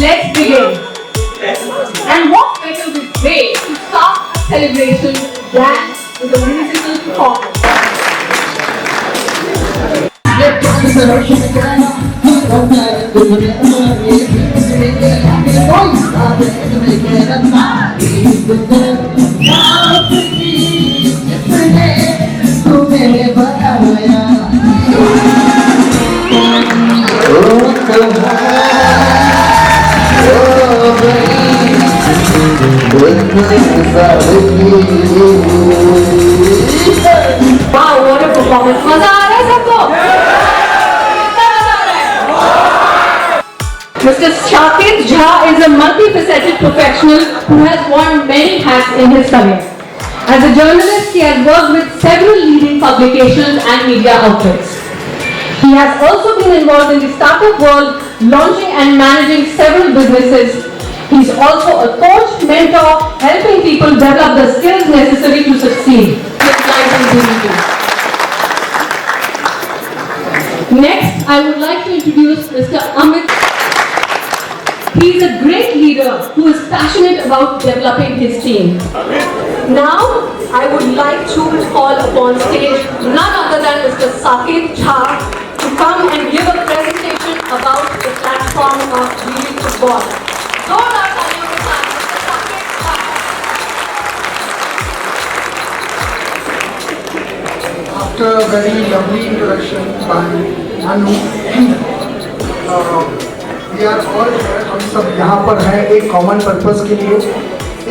let's begin. And what better way to start a celebration than with a musical performance? Wow, what a performance! मजा आ रहा है सबको? Mr. Shakir Jha is a multifaceted professional who has worn many hats in his career. As a journalist, he has worked with several leading publications and media outlets. He has also been involved in the startup world, launching and managing several businesses. He is also a coach, mentor, helping people develop the skills necessary to succeed in life and business. Next, I would like to introduce Mr. Amit. He is a great leader who is passionate about developing his team. Now, I would like to call upon stage none other than Mr. Saket Jha to come and give a presentation about the platform of GD Football. After a very lovely introduction by Manu, we are all here, हम सब यहाँ पर हैं एक common purpose के लिए,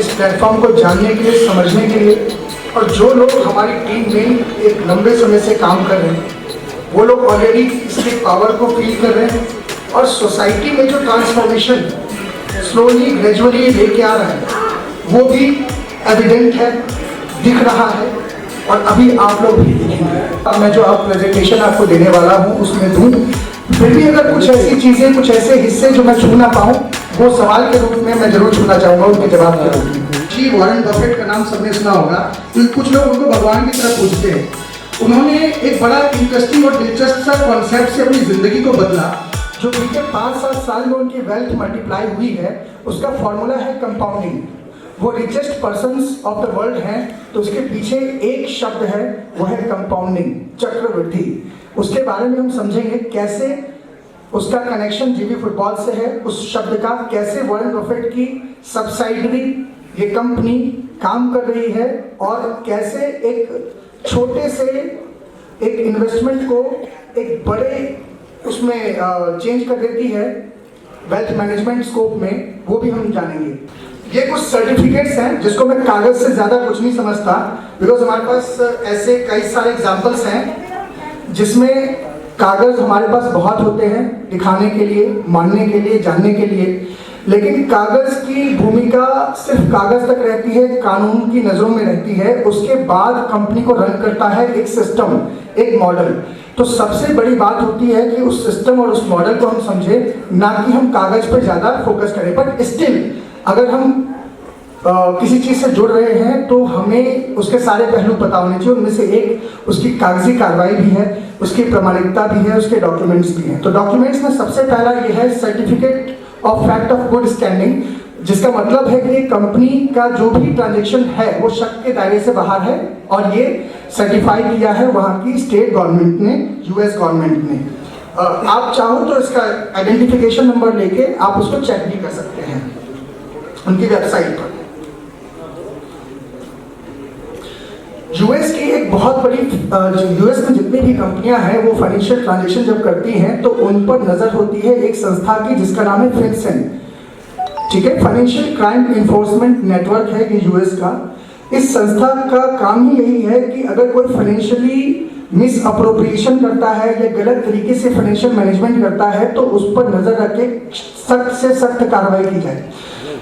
इस platform को जानने के लिए, समझने के लिए। और जो लोग हमारी टीम में एक लंबे समय से काम कर रहे हैं, वो लोग ऑलरेडी इसकी पावर को फील कर रहे हैं और सोसाइटी में जो ट्रांसफॉर्मेशन स्लोली ग्रेजुअली लेके आ रहा है वो भी एविडेंट है, दिख रहा है और अभी आप लोग भी देखेंगे। मैं जो आप प्रेजेंटेशन आपको देने वाला हूँ उसमें दूँ, फिर भी अगर कुछ ऐसी चीज़ें, कुछ ऐसे हिस्से जो मैं छू ना पाऊँ, वो सवाल के रूप में मैं जरूर छूना चाहूँगा, उनके जवाब के रूप में। जी, वॉरेन बफेट का नाम सबने सुना होगा, क्योंकि कुछ लोग उनको भगवान की तरह पूछते हैं। उन्होंने एक बड़ा इंटरेस्टिंग और दिलचस्प सा कॉन्सेप्ट से अपनी ज़िंदगी को बदला, जो बीते 5-7 साल में उनकी वेल्थ मल्टीप्लाई हुई है। उसका फॉर्मूला है कंपाउंडिंग। वो richest persons of the world हैं, तो उसके पीछे एक शब्द है, वो है कंपाउंडिंग, चक्रवृद्धि। उसके बारे में हम समझेंगे कैसे उसका कनेक्शन जीबी फुटबॉल से है, उस शब्द का कैसे वॉरेन बफेट की सब्सिडरी ये कंपनी काम कर रही है और कैसे एक छोटे से एक इन्वेस्टमेंट को एक बड़े उसमें चेंज कर देती है वेल्थ मैनेजमेंट स्कोप में, वो भी हम जानेंगे। ये कुछ सर्टिफिकेट्स हैं जिसको मैं कागज से ज़्यादा कुछ नहीं समझता, बिकॉज हमारे पास ऐसे कई सारे एग्जाम्पल्स हैं जिसमें कागज हमारे पास बहुत होते हैं दिखाने के लिए, मानने के लिए, जानने के लिए, लेकिन कागज की भूमिका सिर्फ कागज तक रहती है, कानून की नज़रों में रहती है। उसके बाद कंपनी को रन करता है एक सिस्टम, एक मॉडल। तो सबसे बड़ी बात होती है कि उस सिस्टम और उस मॉडल को हम समझें, ना कि हम कागज पर ज़्यादा फोकस करें। बट स्टिल अगर हम किसी चीज़ से जुड़ रहे हैं तो हमें उसके सारे पहलू पता होने चाहिए। उनमें से एक उसकी कागजी कार्रवाई भी है, उसकी प्रामाणिकता भी है, उसके डॉक्यूमेंट्स भी हैं। तो डॉक्यूमेंट्स में सबसे पहला ये है certificate of fact of good standing, जिसका मतलब है कि कंपनी का जो भी ट्रांजेक्शन है वो शक के दायरे से बाहर है और ये सर्टिफाई किया है वहाँ की स्टेट गवर्नमेंट ने, यूएस गवर्नमेंट ने। आप चाहो तो इसका आइडेंटिफिकेशन नंबर लेके आप उसको चेक भी कर सकते हैं उनकी वेबसाइट पर। यूएस की एक बहुत बड़ी यूएस में जितनी भी कंपनियां हैं वो फाइनेंशियल ट्रांजेक्शन जब करती हैं तो उन पर नजर होती है एक संस्था की जिसका नाम है फिनसेन। ठीक है, फाइनेंशियल क्राइम इन्फोर्समेंट नेटवर्क है ये यूएस का। इस संस्था का काम ही यही है कि अगर कोई फाइनेंशियली मिस अप्रोप्रिएशन करता है या गलत तरीके से फाइनेंशियल मैनेजमेंट करता है तो उस पर नजर रख के सख्त से सख्त कार्रवाई की जाए।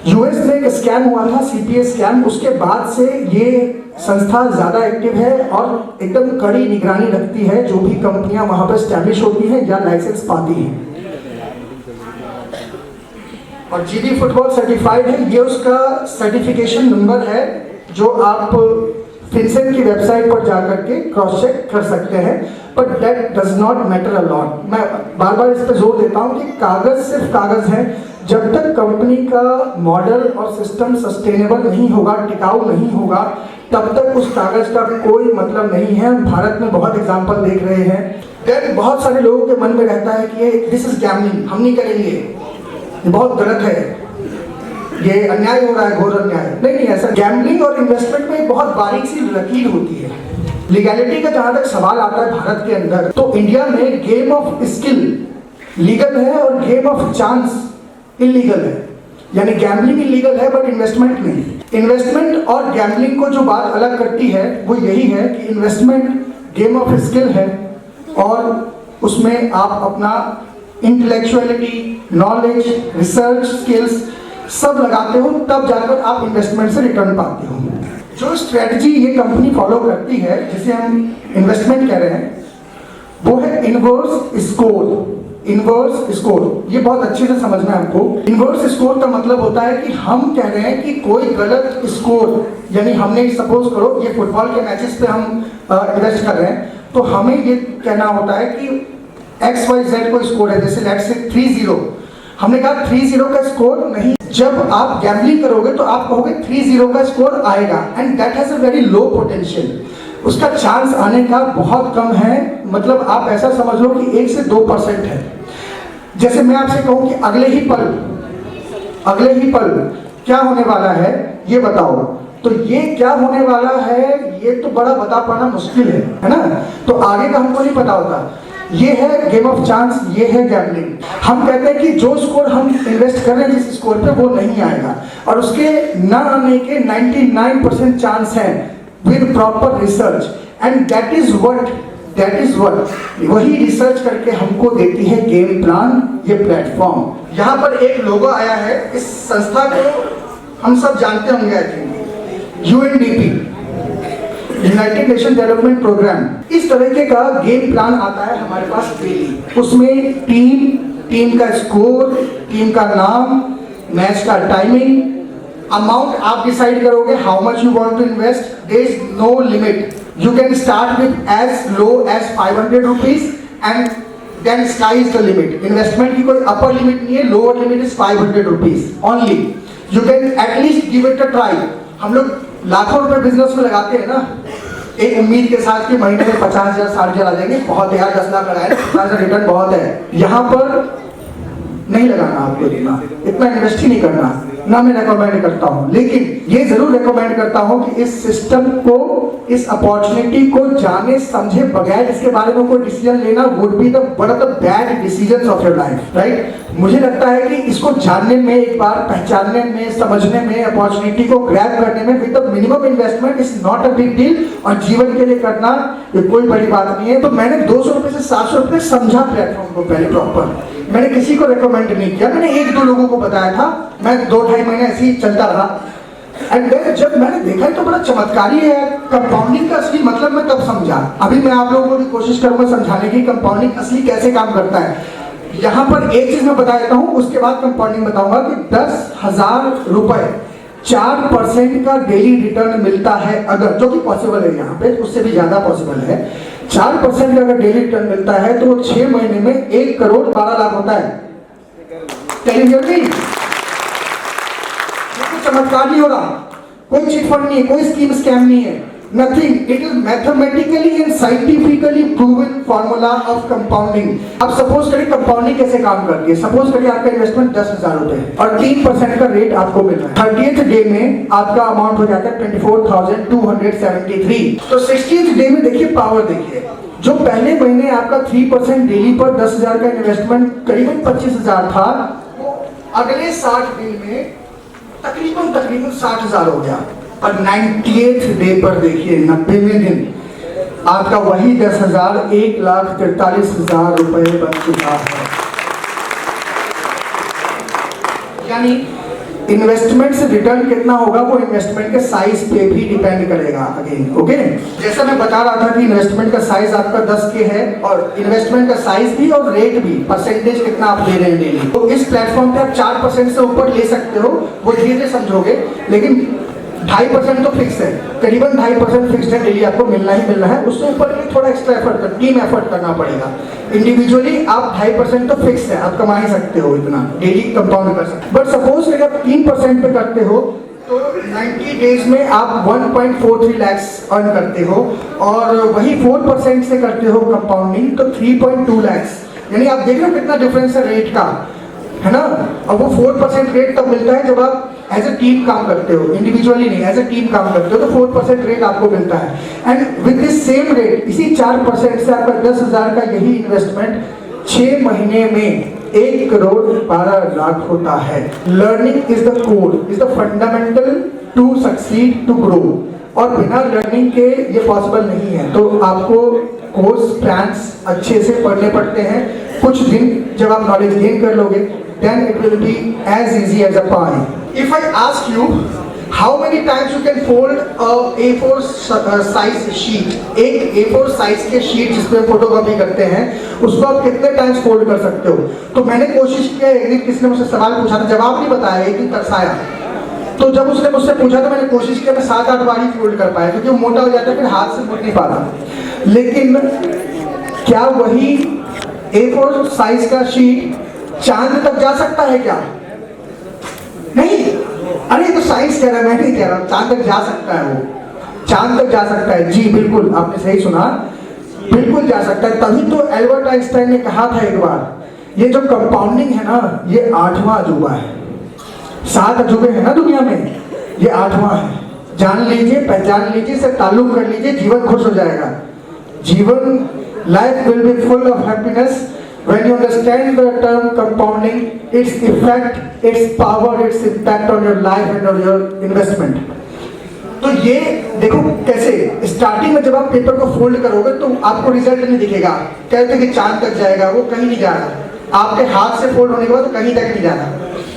यूएस में एक स्कैम हुआ था, सीपीए स्कैम, उसके बाद से ये संस्था ज़्यादा एक्टिव है और एकदम कड़ी निगरानी रखती है जो भी कंपनियां वहां पर स्टैब्लिश होती हैं या लाइसेंस पाती हैं। और जीडी फुटबॉल सर्टिफाइड है, ये उसका सर्टिफिकेशन नंबर है जो आप फिनसेन की वेबसाइट पर जाकर के क्रॉस चेक कर सकते हैं। But that does not matter a lot. मैं बार बार इस पर जोर देता हूँ कि कागज सिर्फ कागज है, जब तक कंपनी का मॉडल और सिस्टम सस्टेनेबल नहीं होगा, टिकाऊ नहीं होगा, तब तक उस कागज का कोई मतलब नहीं है। भारत में बहुत एग्जांपल देख रहे हैं। देन बहुत सारे लोगों के मन में रहता है कि ये दिस इज गैम्बलिंग, हम नहीं करेंगे, ये बहुत गलत है, ये अन्याय हो रहा है, घोर अन्याय। नहीं, ऐसा गैम्बलिंग और इन्वेस्टमेंट में एक बहुत बारीक सी लकीर होती है। लीगैलिटी का जहां तक सवाल आता है भारत के अंदर, तो इंडिया में गेम ऑफ स्किल लीगल है और गेम ऑफ चांस इलीगल है। यानी गैम्बलिंग इलीगल है बट इन्वेस्टमेंट नहीं। इन्वेस्टमेंट और गैम्बलिंग को जो बात अलग करती है वो यही है कि इन्वेस्टमेंट गेम ऑफ स्किल है और उसमें आप अपना इंटेलेक्चुअलिटी, नॉलेज, रिसर्च स्किल्स सब लगाते हो, तब जाकर आप इन्वेस्टमेंट से रिटर्न पाते हो। जो स्ट्रेटजी ये कंपनी फॉलो करती है, जिसे हम इन्वेस्टमेंट कह रहे हैं, वो है इनवर्स स्कोर। इनवर्स स्कोर ये बहुत अच्छे से समझना है आपको। इनवर्स स्कोर का मतलब होता है कि हम कह रहे हैं कि कोई गलत स्कोर, यानी हमने सपोज करो ये फुटबॉल के मैचेस पे हम इन्वेस्ट कर रहे हैं, तो हमें ये कहना होता है कि XYZ को स्कोर है, जैसे लेट्स से 3-0, हमने कहा 3-0 का स्कोर नहीं। जब आप गैम्बलिंग करोगे तो आप कहोगे 3-0 का स्कोर आएगा, and that has a very low potential. उसका चांस आने का बहुत कम है। मतलब आप ऐसा समझ लो कि 1 से 2% है। जैसे मैं आपसे कहूं कि अगले ही पल क्या होने वाला है ये बताओ, तो ये क्या होने वाला है ये तो बड़ा बता पाना मुश्किल है ना। तो आगे का हमको नहीं पता होता। ये है गेम ऑफ चांस, ये है गैम्बलिंग। हम कहते हैं कि जो स्कोर हम इन्वेस्ट कर रहे हैं जिस स्कोर पे, वो नहीं आएगा, और उसके न आने के 99% चांस है with proper research, and that is what वही रिसर्च करके हमको देती है गेम प्लान, ये प्लेटफॉर्म। यहाँ पर एक लोगो आया है, इस संस्था को हम सब जानते होंगे, I think UNDP, united nation development programme. इस तरीके का गेम प्लान आता है हमारे पास डेली। उसमें टीम का स्कोर, टीम का नाम, मैच का टाइमिंग, अमाउंट आप डिसाइड करोगे, how much you want to invest, there is no limit. You can start with as low as 500 rupees and then sky is the limit. Investment की कोई upper limit नहीं है, lower limit is 500 rupees only. You can at least give it a try. हम लोग लाखों रुपए business में लगाते हैं ना, एक उम्मीद के साथ कि महीने में 50,000 60,000 आ जाएंगे, बहुत है यार, 10 लाख लगाए, 50,000 रिटर्न बहुत है। यहाँ पर नहीं लगाना आपको, इतना इन्वेस्ट ही नहीं करना, ना मैं रेकमेंड करता हूँ। लेकिन ये जरूर रेकमेंड करता हूँ कि इस सिस्टम को, इस अपॉर्चुनिटी को जाने समझे बगैर इसके बारे में कोई डिसीजन लेना would be the one of the bad decisions of your life, right. मुझे लगता है कि इसको जानने में, एक बार पहचानने में, समझने में, अपॉर्चुनिटी को ग्रैब करने में with the minimum investment is not a big deal, और जीवन के लिए करना ये कोई बड़ी बात नहीं है। तो मैंने 200 रुपए से 700 रुपए समझा प्लेटफॉर्म को पहले प्रॉपर, मैंने किसी को रेकमेंड नहीं किया, मैंने 1-2 लोगों को बताया था, मैं 2-2.5 महीने ऐसे ही चलता रहा। एंड देन जब मैंने देखा तो बड़ा चमत्कारी है, कंपाउंडिंग का असली मतलब मैं तब समझा। अभी मैं आप लोगों को भी कोशिश करूंगा समझाने की कंपाउंडिंग असली कैसे काम करता है। यहाँ पर एक चीज मैं बता देता हूँ, उसके बाद कंपाउंडिंग बताऊंगा कि 10,000 रुपए 4% का डेली रिटर्न मिलता है, अगर, जो कि पॉसिबल है यहाँ पे, उससे भी ज्यादा पॉसिबल है। 4% का अगर डेली रिटर्न मिलता है तो 6 महीने में 1 करोड़ 12 लाख होता है। चमत्कार नहीं हो रहा, कोई चिट फंड नहीं है, कोई स्कीम स्कैम नहीं है, nothing. It is mathematically and scientifically proven formula of compounding. अब सपोज करिए कंपाउंडिंग कैसे काम करती है। सपोज करिए आपका इन्वेस्टमेंट 10,000 रुपए और 3% का रेट आपको मिल रहा है। 30th डे में आपका अमाउंट हो जाता है 24,273। तो 60th डे में देखिए पावर, देखिए जो पहले महीने आपका 3% डेली पर 10,000 का इन्वेस्टमेंट करीबन 25,000 था, अगले 60 दिन में तकरीबन 60,000 हो गया। और 98th डे पर देखिए, 90वें दिन आपका वही 10,000 1,43,000 रुपए बन चुका है। यानी इन्वेस्टमेंट से रिटर्न कितना होगा वो इन्वेस्टमेंट के साइज पे भी डिपेंड करेगा अगेन, ओके। जैसा मैं बता रहा था कि इन्वेस्टमेंट का साइज आपका 10K है, और इन्वेस्टमेंट का साइज भी और रेट भी, परसेंटेज कितना आप ले रहे हैं डेली। तो इस प्लेटफॉर्म पे आप 4% से ऊपर ले सकते हो, वो धीरे समझोगे, लेकिन 2.5% तो फिक्स है, करीबन 2.5% फिक्स है, डेली आपको मिलना ही मिलना है। उससे ऊपर भी थोड़ा एक्स्ट्रा एफर्ट, टीम एफर्ट करना पड़ेगा। इंडिविजुअली आप 2.5% तो फिक्स है, आप कमा ही सकते हो इतना, डेली कंपाउंड कर सकते हो। बट सपोज अगर आप 3% पे करते हो तो 90 डेज में आप 1.43 लाख अर्न करते हो, और वही 4% से करते हो कंपाउंडिंग तो 3.2 लाख। यानी आप देख रहे हो कितना डिफरेंस है रेट का, है ना। अब वो 4% रेट तब मिलता है जब आप एज ए टीम काम करते हो, इंडिविजुअली नहीं, एज ए टीम काम करते हो, तो 4% रेट आपको मिलता है। And with this same rate, इसी 4% से आपका 10,000 का यही इन्वेस्टमेंट 6 महीने में 1 करोड़ 12 लाख होता है। Learning is the core, is the fundamental to succeed to grow, और बिना लर्निंग के ये पॉसिबल नहीं है। तो आपको कोर्स प्लान्स अच्छे से पढ़ने पड़ते हैं। कुछ दिन जब आप नॉलेज गेन कर लोगे, then it will be as easy as a pie. If I ask you how many times you can fold a A4 size sheet, एक A4 साइज के शीट जिसमें फोटोकॉपी करते हैं, उसको आप कितने टाइम्स फोल्ड कर सकते हो? तो मैंने कोशिश किया, एक दिन किसी ने मुझसे सवाल पूछा था, जवाब नहीं बताया, एक दिन तरसाया। तो जब उसने मुझसे पूछा तो मैंने कोशिश किया, मैं 7-8 बार ही फोल्ड कर पाया, क्योंकि वो मोटा हो जाता है, फिर हाथ से मुड़ नहीं पाता। लेकिन क्या वही A4 साइज का शीट चांद तक जा सकता है क्या? नहीं। अरे तो साइंस कह रहा है, मैं नहीं कह रहा, चांद तक जा सकता है, वो चांद तक जा सकता है। जी बिल्कुल, आपने सही सुना, बिल्कुल जा सकता है। तभी तो एल्बर्ट आइंस्टाइन ने कहा था एक बार, ये जो कंपाउंडिंग है ना, ये 8वां अजूबा है। 7 अजूबे हैं ना दुनिया में, ये 8वां है। जान लीजिए, पहचान लीजिए, इससे ताल्लुक कर लीजिए, जीवन खुश हो जाएगा। जीवन, life will be full of happiness when you understand the term compounding, its effect, its power, its impact on your life and on your investment. तो ये देखो कैसे स्टार्टिंग में जब आप पेपर को फोल्ड करोगे तो आपको रिजल्ट नहीं दिखेगा, कहते हैं कि चांद तक जाएगा, वो कहीं नहीं जा रहा। आपके हाथ से फोल्ड होने के बाद तो कहीं तक नहीं जाना,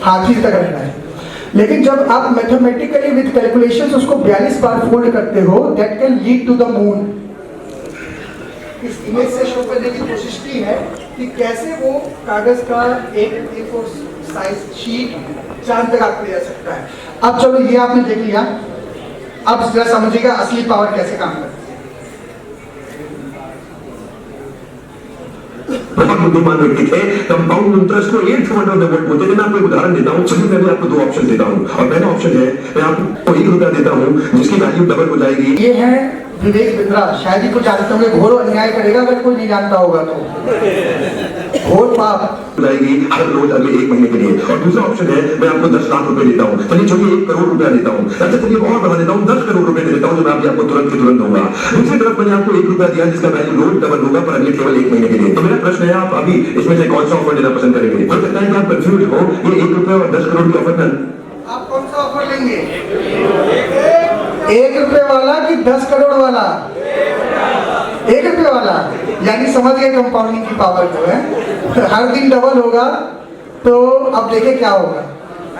हाथ ही तक रहना है। लेकिन जब आप मैथमेटिकली विद कैलकुलेशंस उसको 42 बार फोल्ड करते हो, that can lead to the moon. इस इमेज से शो करने की कोशिश की है कि कैसे वो कागज का एक A4 साइज शीट चांद तक आपको ले जा सकता है। अब चलो ये आपने देख लिया, अब जरा समझिएगा असली पावर कैसे काम करती है। बहुत बुद्धिमान व्यक्ति थे, कंपाउंड इंटरेस्ट को 8th wonder of the world बोलते थे। मैं आपको एक उदाहरण देता हूँ। चलिए मैं भी आपको 2 ऑप्शन देता हूँ, और पहला ऑप्शन है मैं आपको 1 रुपया देता हूँ जिसकी वैल्यू डबल हो जाएगी। ये है विवेक बिंद्रा, शायद ही कुछ जानते होंगे, घोर अन्याय करेगा अगर कोई नहीं जानता होगा तो, घोर पाप जाएगी हर रोज अगले 1 महीने के लिए। और दूसरा ऑप्शन है मैं आपको 10 लाख रुपए देता हूँ। चलिए छोड़िए 1 करोड़ रुपया देता हूँ। अच्छा चलिए और बढ़ा देता हूँ, 10 करोड़ रुपए दे देता हूँ, जो मैं आपको तुरंत के तुरंत दूंगा। दूसरी तरफ मैंने आपको 1 रुपया दिया जिसका वैल्यू रोज डबल होगा, पर अगले केवल 1 महीने के लिए। तो मेरा प्रश्न है, आप अभी इसमें से कौन सा ऑफर देना पसंद करेंगे? हो सकता है कि आप कंफ्यूज हो, ये 1 रुपया और 10 करोड़ की ऑफर में आप कौन सा ऑफर लेंगे? 1 रुपए वाला कि 10 करोड़ वाला? 1 रुपए वाला। यानी समझ गए कंपाउंडिंग की पावर जो है, हर दिन डबल होगा। तो अब देखें क्या होगा,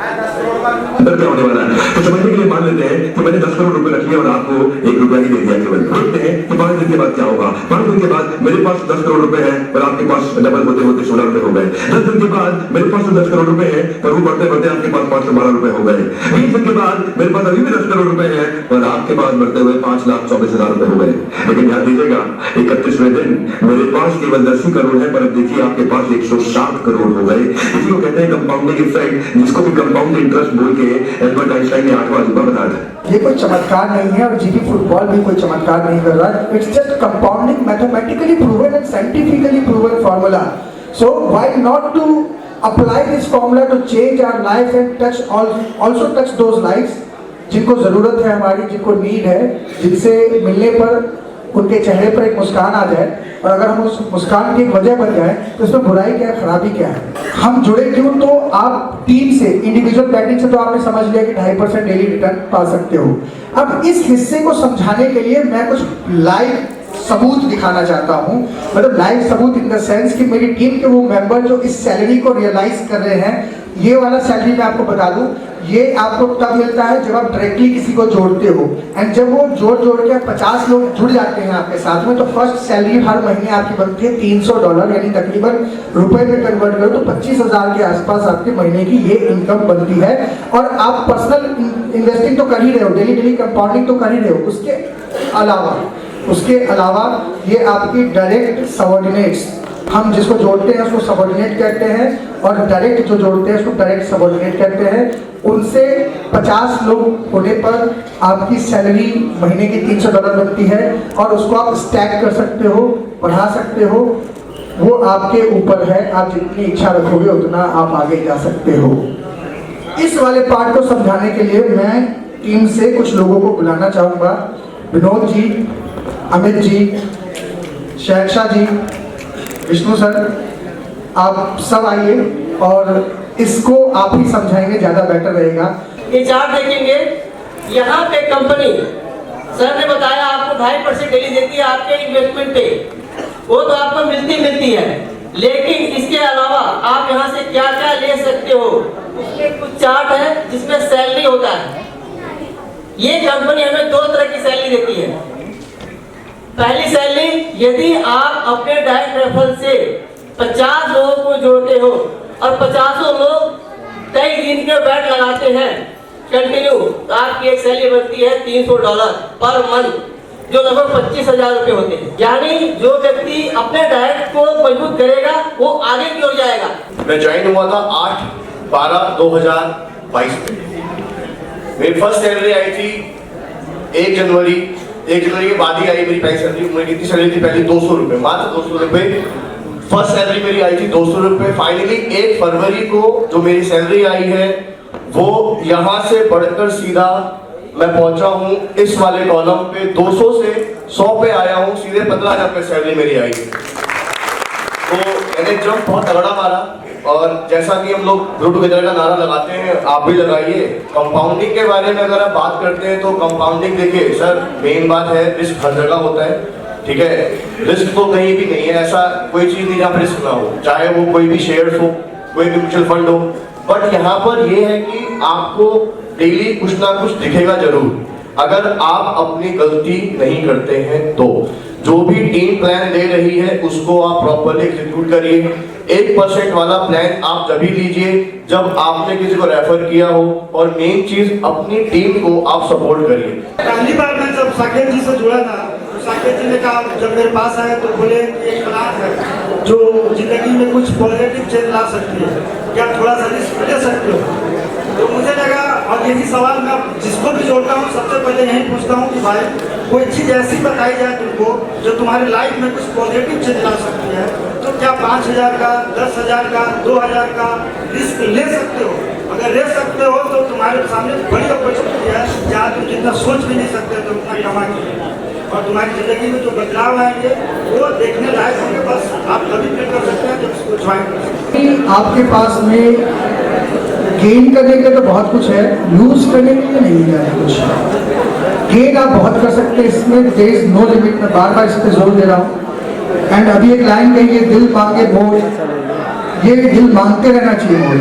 क्या होने वाला है। तो समझने के लिए मान लेते हैं कि मैंने 10 करोड़ रुपए रख लिया और आपको 1 रुपया ही दे दिया केवल। देखते हैं कि 5 दिन के बाद क्या होगा। 5 दिन के बाद मेरे पास 10 करोड़ रुपए है और आपके पास डबल होते होते 16 रुपए हो गए। 10 दिन के बाद मेरे पास 10 करोड़ रुपए है पर वो बढ़ते बढ़ते आपके पास 512 रुपए हो गए। 20 दिन के बाद मेरे पास अभी भी 10 करोड़ रुपए है और आपके पास बढ़ते हुए 5,24,000 रुपए हो गए। लेकिन ध्यान दीजिएगा, 31वें दिन मेरे पास केवल 10 ही करोड़ है, पर अब देखिए आपके पास 160 करोड़ हो गए। इसी को कहते हैं कंपाउंडिंग इफेक्ट, जिसको भी कंपाउंड इंटरेस्ट बोल के एल्बर्ट आइंस्टाइन ने 8वां अजूबा बताया था। ये कोई चमत्कार नहीं है और जीपी फुटबॉल भी कोई चमत्कार नहीं कर रहा है। It's just compounding, mathematically proven and scientifically proven formula. So why not to apply this formula to change our life and touch also touch those lives जिनको जरूरत है हमारी, जिनको नीड है, जिनसे मिलने पर उनके चेहरे पर एक मुस्कान आ जाए। और अगर हम उस मुस्कान की एक वजह बन जाए तो इसमें बुराई क्या है, खराबी क्या है? हम जुड़े क्यों? तो आप टीम से, इंडिविजुअल बैटिंग से तो आपने समझ लिया कि 2.5% डेली रिटर्न पा सकते हो। अब इस हिस्से को समझाने के लिए मैं कुछ लाइव सबूत दिखाना चाहता हूँ। मतलब लाइव सबूत इन द सेंस कि मेरी टीम के वो मेंबर जो इस सैलरी को रियलाइज कर रहे हैं ये वाला सैलरी मैं आपको बता दूं, ये आपको तब मिलता है जब आप डायरेक्टली किसी को जोड़ते हो, एंड जब वो जोड़ के 50 लोग जुड़ जाते हैं आपके साथ में, तो फर्स्ट सैलरी हर महीने आपकी बनती है $300, यानी तकरीबन रुपए में कन्वर्ट करो तो 25,000 के आसपास आपके महीने की ये इनकम बनती है। और आप पर्सनल इन्वेस्टिंग तो कर ही रहे हो, डेली कंपाउंडिंग तो कर ही रहे हो। उसके अलावा ये आपकी डायरेक्ट सबऑर्डिनेट्स, हम जिसको जोड़ते हैं उसको सबऑर्डिनेट कहते हैं, और डायरेक्ट जो जोड़ते हैं उसको डायरेक्ट सबऑर्डिनेट कहते हैं। उनसे 50 लोग होने पर आपकी सैलरी महीने की $300 बनती है, और उसको आप स्टैक कर सकते हो, बढ़ा सकते हो, वो आपके ऊपर है। आप जितनी इच्छा रखोगे उतना आप आगे जा सकते हो। इस वाले पार्ट को समझाने के लिए मैं टीम से कुछ लोगों को बुलाना चाहूँगा। विनोद जी, अमित जी, शहनशाह जी, विष्णु सर, आप सब आइए और इसको आप ही समझाएंगे, ज़्यादा बेटर रहेगा। ये चार्ट देखेंगे, यहाँ पे कंपनी सर ने बताया आपको 2.5% डेली देती है आपके इन्वेस्टमेंट पे, वो तो आपको मिलती है, लेकिन इसके अलावा आप यहाँ से क्या क्या ले सकते हो, उसमें कुछ चार्ट है जिसमें सैलरी होता है। ये कंपनी हमें 2 तरह की सैलरी देती है। पहली सैलरी, यदि आप अपने डायरेक्ट रेफरल से 50 लोगों को जोड़ते हो और 50 लोग कई दिन के बैट लगाते हैं कंटिन्यू, तो आपकी एक सैलरी बनती है $300 पर मंथ, जो लगभग 25,000 रुपए होते हैं। यानी जो व्यक्ति अपने डायरेक्ट को मजबूत करेगा वो आगे की ओर जाएगा। मैं ज्वाइन हुआ था 8/12/2022 में। मेरी फर्स्ट सैलरी आई थी 1 जनवरी के बाद ही आई मेरी पहली सैलरी। मेरी कितनी सैलरी थी पहले? 200 रुपये, मात्र 200 रुपये। फर्स्ट सैलरी मेरी आई थी 200 रुपये। फाइनली 1 फरवरी को जो मेरी सैलरी आई है वो यहाँ से बढ़कर सीधा मैं पहुंचा हूँ इस वाले कॉलम पे, 200 से 100 पे आया हूँ, सीधे 15,000 रुपये सैलरी मेरी आई है। तो मैंने जंप बहुत तगड़ा मारा, और जैसा कि हम लोग ग्रो टुगेदर का नारा लगाते हैं, आप भी लगाइए। कंपाउंडिंग के बारे में अगर आप बात करते हैं तो कंपाउंडिंग देखिए सर, मेन बात है रिस्क हर जगह होता है, ठीक है। रिस्क तो कहीं भी नहीं है, ऐसा कोई चीज नहीं जहाँ पर रिस्क ना हो, चाहे वो कोई भी शेयर्स हो, कोई भी म्यूचुअल फंड हो। बट यहाँ पर ये है कि आपको डेली कुछ ना कुछ दिखेगा जरूर, अगर आप अपनी गलती नहीं करते हैं तो। जो भी टीम प्लान दे रही है उसको आप प्रॉपर्ली एग्जीक्यूट करिए। 1% वाला प्लान आप तभी लीजिए जब आपने किसी को रेफर किया हो, और मेन चीज अपनी टीम को आप सपोर्ट करिए। पहली बार मैं जब साकेत जी से जुड़ा था, तो साकेत जी ने कहा, जब मेरे पास आए तो बोले एक प्लान है जो जिंदगी में कुछ पॉजिटिव चेंज ला सकती है, क्या थोड़ा सा रिस्क ले सकते हो? तो मुझे लगा, और यही सवाल मैं जिसको भी जोड़ता हूँ सबसे पहले यही पूछता हूँ कि भाई कोई चीज़ ऐसी बताई जाए तुमको जो तुम्हारे लाइफ में कुछ पॉजिटिव चेंज ला सकती है, तो क्या 5,000 का, 10,000 का, 2,000 का रिस्क ले सकते हो? अगर ले सकते हो तो तुम्हारे सामने बड़ी अपॉर्चुनिटी है, जहाँ तुम जितना सोच भी नहीं सकते तो उतना कमाएंगे, और तुम्हारी जिंदगी में जो बदलाव आएंगे वो देखने लायक होंगे। बस आप कभी भी कर सकते हैं जब इसको ज्वाइन कर सकते हैं। आपके पास में गेन करने के लिए तो बहुत कुछ है, लूज करने के लिए नहीं है कुछ। गेन आप बहुत कर सकते हैं, इसमें देयर इज नो लिमिट। मैं बार बार इस पर जोर दे रहा हूँ। एंड अभी एक लाइन कही है, दिल मांगे मोल, ये दिल मांगते रहना चाहिए मोल।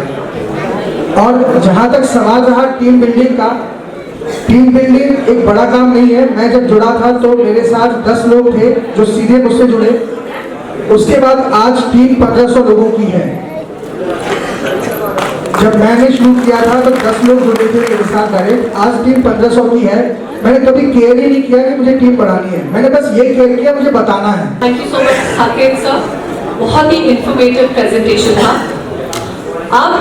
और जहाँ तक सवाल रहा टीम बिल्डिंग का, टीम बिल्डिंग एक बड़ा काम नहीं है। मैं जब जुड़ा था तो मेरे साथ 10 लोग थे जो सीधे मुझसे जुड़े, उसके बाद आज टीम 1500 लोगों की है। जब मैंने शुरू किया था तो 10 लोग जुड़े थे मेरे साथ डायरेक्ट, आज टीम 1500 की है। मैंने कभी केयर ही नहीं किया कि मुझे टीम बढ़ानी है, मैंने बस ये केयर किया मुझे बताना है। Thank you so much Saket sir, बहुत ही इंफॉर्मेटिव प्रेजेंटेशन था। अब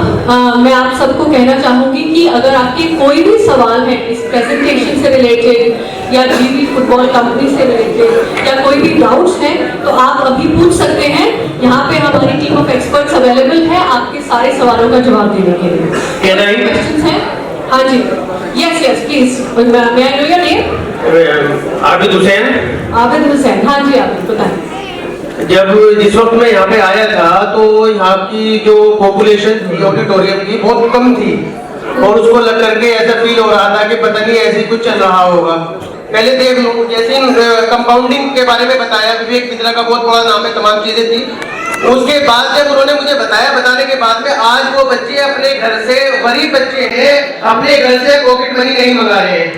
मैं आप सबको कहना चाहूंगी कि अगर आपके कोई भी सवाल है इस प्रेजेंटेशन से रिलेटेड या जीवी फुटबॉल कंपनी से रिलेटेड या कोई भी डाउट्स हैं तो आप अभी पूछ सकते हैं। यहाँ पे हमारी टीम ऑफ एक्सपर्ट्स अवेलेबल है आपके सारे सवालों का जवाब देने के लिए। क्वेश्चंस हैं? हाँ जी, yes please, may I know your name? Abid Hussain. Abid Hussain, हाँ जी आप बताएं। जिस वक्त मैं यहाँ पे आया था तो यहाँ की जो पॉपुलेशन थी ऑडिटोरियम की बहुत कम थी, और उसको लग करके ऐसा फील हो रहा था कि पता नहीं ऐसे कुछ चल रहा होगा। पहले देख लो, जैसे कंपाउंडिंग के बारे में बताया, विवेक मिश्रा का बहुत बड़ा नाम है, तमाम चीजें थी, उसके बाद जब उन्होंने मुझे बताया, बताने के बाद में आज वो बच्चे अपने घर से, गरीब बच्चे हैं, अपने घर से पॉकेट मनी नहीं मंगा रहे हैं।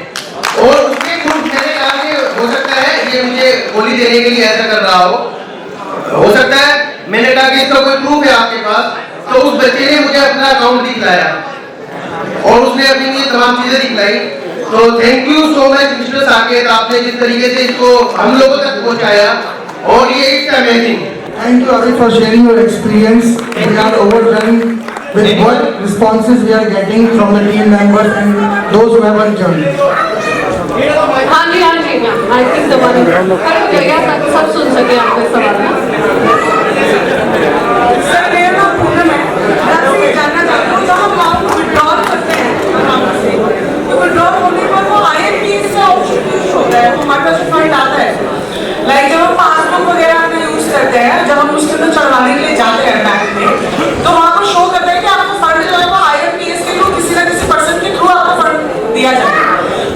और उसके प्रूफ मैंने कहा कि हो सकता है ये मुझे गोली देने के लिए ऐसा कर रहा हो सकता है। मैंने कहा कि इसका कोई प्रूफ है आपके पास? तो उस बच्चे ने मुझे अपना अकाउंट दिखलाया और उसने अपनी ये तमाम चीजें दिखलाई। तो thank you so much mister Saket, आपने जिस तरीके से इसको हम लोगों तक पहुंचाया, और ये it's amazing. Thank you, Avi, for sharing your experience. We are overwhelmed with what responses we are getting from the team members and those who have joined. हाँ जी, आई थिंक सवाल सब सुन सके आपका सवाल ना। सर मेरा नाम पूनम है। मैं आपसे ये जानना चाहती हूँ, जब हम अमाउंट विड्रॉल करते हैं अकाउंट से, तो विड्रॉल होने पर वो IMPS का ऑप्शन यूज होता है, वो हमारे पास फंड आता है। लाइक जब हम पासबुक वगैरह का यूज करते हैं, जब हम उसके अंदर चढ़वाने के लिए जाते हैं बैंक में, तो वहाँ पर शो करता है कि आपको फंड जो है वो IMPS के थ्रू किसी न किसी पर्सन के थ्रू आपको फंड दिया जाता है।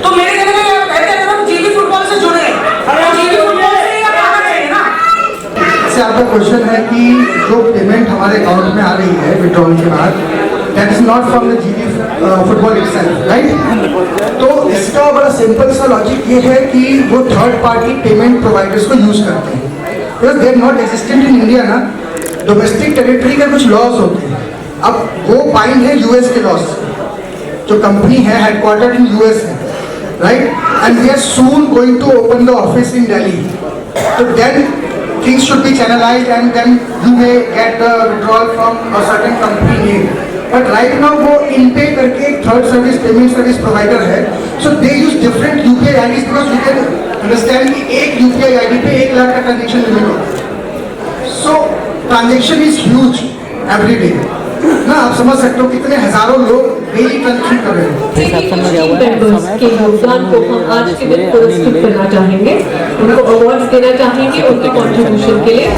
तो मेरे कहने का ये कहते हैं, अगर हम जीबी फुटबॉल से जुड़े हैं, तो जीबी फुटबॉल से ही आना चाहिए ना। इससे आपका क्वेश्चन है कि जो पेमेंट हमारे अकाउंट में आ रही है विड्रॉल के बाद, that is not from the GB football itself, right? तो इसका बड़ा सिंपल सा लॉजिक ये है कि वो थर्ड पार्टी पेमेंट प्रोवाइडर्स को यूज करते हैं, because they are not existent in India ना। डोमेस्टिक टेरिटरी के कुछ लॉज होते हैं, अब वो बाइंड है यूएस के लॉज से। जो कंपनी है हेडक्वार्टर्ड इन यूएस है, right? And we are soon going to open the office in Delhi, तो then things should be channelized and then you may get the withdrawal from a certain company name. But right now वो InPay करके एक third service payment service provider है, so they use different UPI IDs because you can understand कि एक UPI ID पे 1 लाख का transaction limit होता है. So transaction is huge every day. ना आप समझ सकते हो कितने हजारों लोग डेली ट्रांजेक्शन कर रहे हैं। मेंबर्स के योगदान को हम आज के दिन पुरस्कृत करना चाहेंगे, उनको अवार्ड्स देना चाहेंगे उनके कॉन्ट्रीब्यूशन के लिए।